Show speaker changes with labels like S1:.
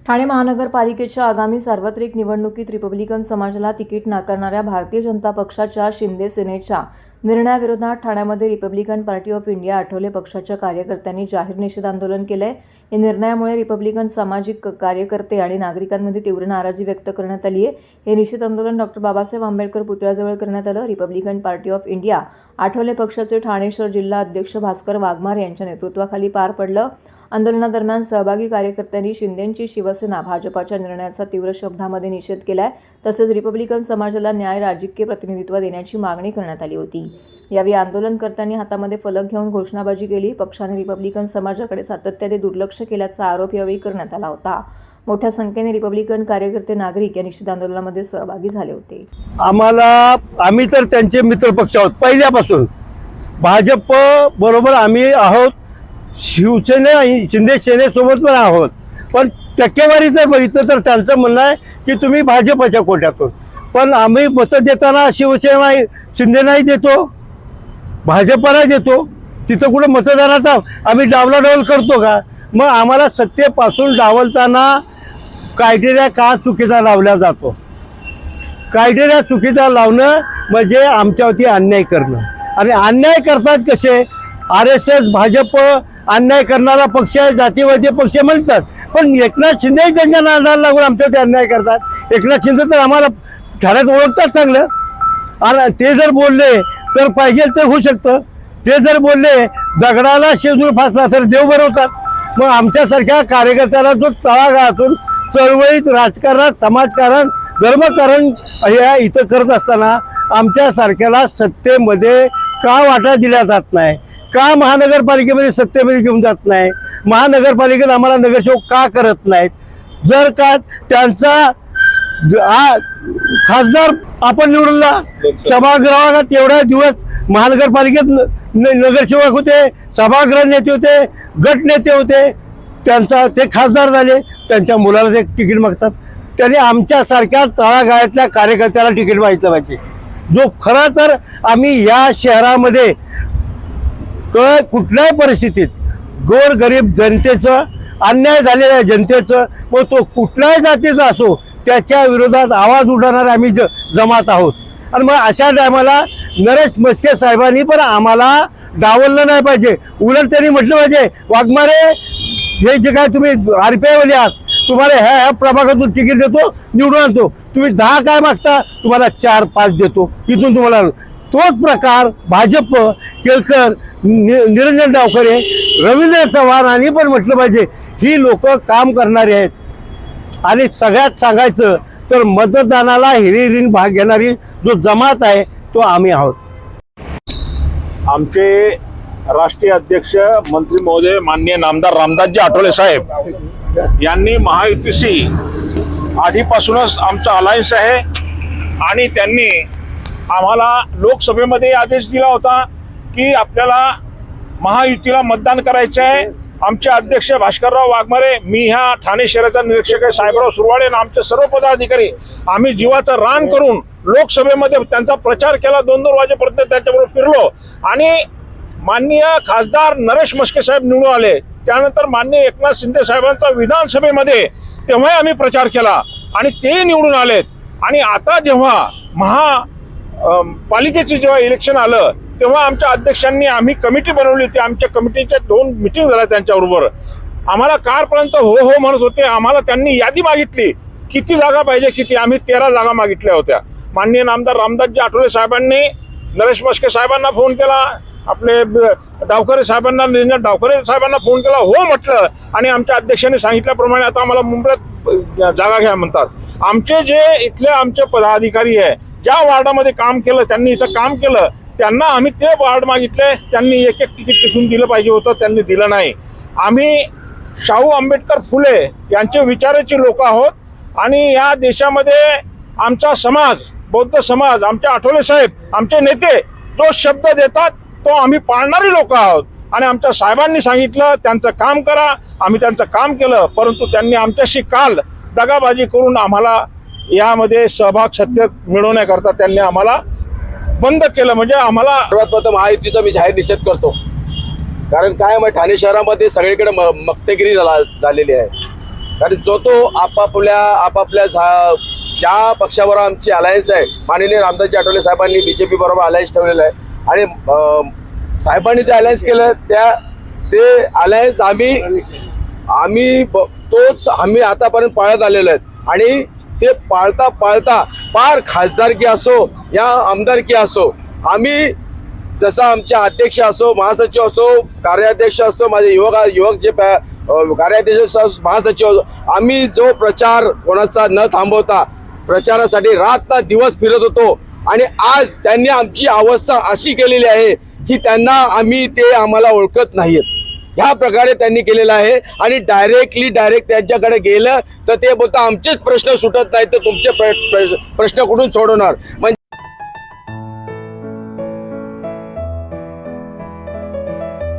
S1: ठाणे महानगरपालिकेच्या आगामी सार्वत्रिक निवडणुकीत रिपब्लिकन समाजाला तिकीट नाकारणाऱ्या भारतीय जनता पक्षाच्या शिंदे सेनेच्या निर्णयाविरोधात ठाण्यामध्ये Republican party of India Athawale पक्षाच्या कार्यकर्त्यांनी जाहीर निषेध आंदोलन केले। या निर्णयामुळे रिपब्लिकन सामाजिक कार्यकर्ते आणि नागरिकांमध्ये तीव्र नाराजी व्यक्त करण्यात आली आहे। हे निषेध आंदोलन डॉ. बाबासाहेब आंबेडकर पुतळ्याजवळ करण्यात आलं। Republican party of India Athawale पक्षाचे ठाणे शहर जिल्हा अध्यक्ष भास्कर वाघमारे यांच्या नेतृत्वाखाली पार पडलं। आंदोलनादरम्यान सहभागी कार्यकर्त्यांनी शिंदेंची शिवसेना भाजपाच्या निर्णयाचा तीव्र शब्दामध्ये निषेध केलाय। तसेच रिपब्लिकन समाजाला न्याय राजकीय प्रतिनिधित्व देण्याची मागणी करण्यात आली होती। यावेळी आंदोलनकर्त्यांनी हातामध्ये फलक घेऊन घोषणाबाजी केली। पक्षाने रिपब्लिकन समाजाकडे सातत्याने दुर्लक्ष केल्याचा आरोप यावेळी करण्यात आला होता। मोठ्या संख्येने रिपब्लिकन कार्यकर्ते नागरिक या निषेध आंदोलनामध्ये सहभागी झाले होते।
S2: आम्ही तर त्यांचे मित्रपक्ष आहोत पहिल्यापासून। भाजप बरोबर आम्ही आहोत, शिवसेना शिंदे सेनेसोबत पण आहोत, पण टक्केवारी जर बघितलं तर त्यांचं म्हणणं आहे की तुम्ही भाजपच्या कोट्यातून, पण आम्ही मतं देताना शिवसेना शिंदेनाही देतो, भाजपला देतो। तिथं कुठं मतदाराचा आम्ही डावलाडवल करतो का? मग आम्हाला सत्तेपासून डावलताना क्रायटेरिया का चुकीचा लावला जातो? क्रायटेरिया चुकीचा लावणं म्हणजे आमच्यावरती अन्याय करणं। आणि अन्याय करतात कसे? RSS भाजप अन्याय करणारा पक्ष आहे, जातीवादी पक्ष म्हणतात, पण एकनाथ शिंदे त्यांच्या नादाला लागून आमच्यावरती अन्याय करतात। एकनाथ शिंदे तर आम्हाला ठाण्यात ओळखतात चांगलं, आणि ते जर बोलले तर पाहिजे तर होऊ शकतं। ते जर बोलले दगडाला शेंदूर फासला तर देव बनवतात। मग आमच्यासारख्या कार्यकर्त्याला जो तळागाळातून चळवळीत, राजकारणात, समाजकारण, धर्मकारण या इथं करत असताना आमच्यासारख्याला सत्तेमध्ये का वाटा दिल्या जात नाही? का महानगरपालिकेमध्ये सत्तेमध्ये घेऊन जात नाही? महानगरपालिकेत आम्हाला नगरसेवक का करत नाहीत? जर का त्यांचा खासदार आपण निवडला, सभागृहात एवढा दिवस महानगरपालिकेत नगरसेवक होते, सभागृह नेते होते, गट नेते होते, ते खासदार झाले, त्यांच्या मुलाला ते तिकीट मागतात। त्यांनी आमच्यासारख्या तळागाळातल्या कार्यकर्त्याला तिकीट मागितलं पाहिजे, जो खरं तर आम्ही या शहरामध्ये कुठल्याही परिस्थितीत गोरगरीब जनतेचं, अन्याय झालेल्या जनतेचं, मग तो कुठल्याही जातीचा असो, त्याच्या विरोधात आवाज उठवणारे आम्ही जमात आहोत। आणि मग अशा टायमाला नरेश म्हस्के साहेबांनी पण आम्हाला डावललं नाही पाहिजे। उलट त्यांनी म्हटलं पाहिजे, वाघमारे हे जे काय तुम्ही RPI वाले आहात, तुम्हाला ह्या प्रभागातून तिकीट देतो, निवडून आणतो, तुम्ही 10 काय मागता, तुम्हाला 4-5 देतो, इथून तुम्हाला। तोच प्रकार भाजप, केळकर, निरंजन डावखरे, रवींद्र चव्हाण यांनी पण म्हटलं पाहिजे, ही लोक काम करणारी आहेत। आणि सगळ्यात सांगायचं तर मतदानाला हिरिरीने भाग घेणारी जो जमात आहे तो आम्ही आहोत।
S3: आमचे राष्ट्रीय अध्यक्ष मंत्री महोदय माननीय नामदार रामदासजी आठवले साहेब यांनी महायुतीशी आधीपासूनच आमचा अलायन्स आहे, आणि त्यांनी आम्हाला लोकसभेमध्ये आदेश दिला होता की आपल्याला महायुतीला मतदान करायचं आहे। आमचे अध्यक्ष भास्करराव वाघमारे, मी ह्या ठाणे शहराचा निरीक्षक आहे साहेबराव सुरवाडे, आणि आमचे सर्व पदाधिकारी आम्ही जीवाचं रान करून लोकसभेमध्ये त्यांचा प्रचार केला। 2-2 वाजेपर्यंत त्यांच्याबरोबर फिरलो, आणि माननीय खासदार नरेश म्हस्के साहेब निवडून आले। त्यानंतर माननीय एकनाथ शिंदे साहेबांचा विधानसभेमध्ये तेव्हाही आम्ही प्रचार केला आणि ते निवडून आलेत। आणि आता जेव्हा पालिकेचे जेव्हा इलेक्शन आलं तेव्हा आमच्या अध्यक्षांनी आम्ही कमिटी बनवली होती। आमच्या कमिटीच्या 2 मीटिंग झाल्या त्यांच्याबरोबर। आम्हाला कारपर्यंत हो हो म्हणत होते। आम्हाला त्यांनी यादी मागितली, किती जागा पाहिजे, किती, आम्ही 13 जागा मागितल्या होत्या। माननीय नामदार रामदासजी आठवले साहेबांनी नरेश म्हस्के साहेबांना फोन केला, आपले डावखरे साहेबांना, निरंजन डावखरे साहेबांना फोन केला, हो म्हटलं, आणि आमच्या अध्यक्षांनी सांगितल्याप्रमाणे आता आम्हाला मुंबईत जागा घ्या म्हणतात। आमचे जे इथले आमचे पदाधिकारी आहे, ज्या वार्डामध्ये काम केलं, त्यांनी इथं काम केलं, त्यांना आम्ही ते वार्ड मागितले, त्यांनी एक तिकीट तिथून दिलं पाहिजे होतं, त्यांनी दिलं नाही। आम्ही शाहू आंबेडकर फुले यांचे विचाराचे लोक आहोत, आणि या देशामध्ये आमचा समाज, बौद्ध समाज, आमचे आठवले साहेब, आमचे नेते जो शब्द देतात तो आम्ही पाळणारी लोक आहोत। आणि आमच्या साहेबांनी सांगितलं त्यांचं काम करा, आम्ही त्यांचं काम केलं, परंतु त्यांनी आमच्याशी काल दगाबाजी करून आम्हाला यामध्ये सहभाग सत्य मिळवण्याकरता त्यांनी आम्हाला बंद केलं। म्हणजे आम्हाला
S4: सर्वात प्रथम महायुतीचा मी जाहीर निषेध करतो, कारण काय ठाणे शहरामध्ये सगळीकडे मक्तेगिरी झालेली आहे। कारण जो तो आपापल्या ज्या पक्षाबरोबर आमची अलायन्स आहे, माननीय रामदासजी आठवले साहेबांनी बीजेपी बरोबर अलायन्स ठेवलेलं आहे आणि साहेबांनी जे अलायन्स केलं ते अलायन्स आम्ही आतापर्यंत पाळत आलेलो आहेत आणि ते पाळता पार खासदारकी असो या आमदारकी असो, आम्ही जसं आमचे अध्यक्ष असो, महासचिव असो, कार्याध्यक्ष असो, माझे युवक जे कार्याध्यक्ष महासचिव असो, आम्ही जो प्रचार कोणाचा न थांबवता प्रचारासाठी रात ना दिवस फिरत होतो आणि आज त्यांनी आमची अवस्था अशी केलेली आहे की ते आम्हाला ओळखत नाहीत. ह्या प्रकारे त्यांनी केलेलं आहे आणि डायरेक्ट त्यांच्याकडे गेलं तर ते बोलतात आमचेच प्रश्न सुटत नाहीत तर तुमचे प्रश्न कुठून सोडवणार. म्हणजे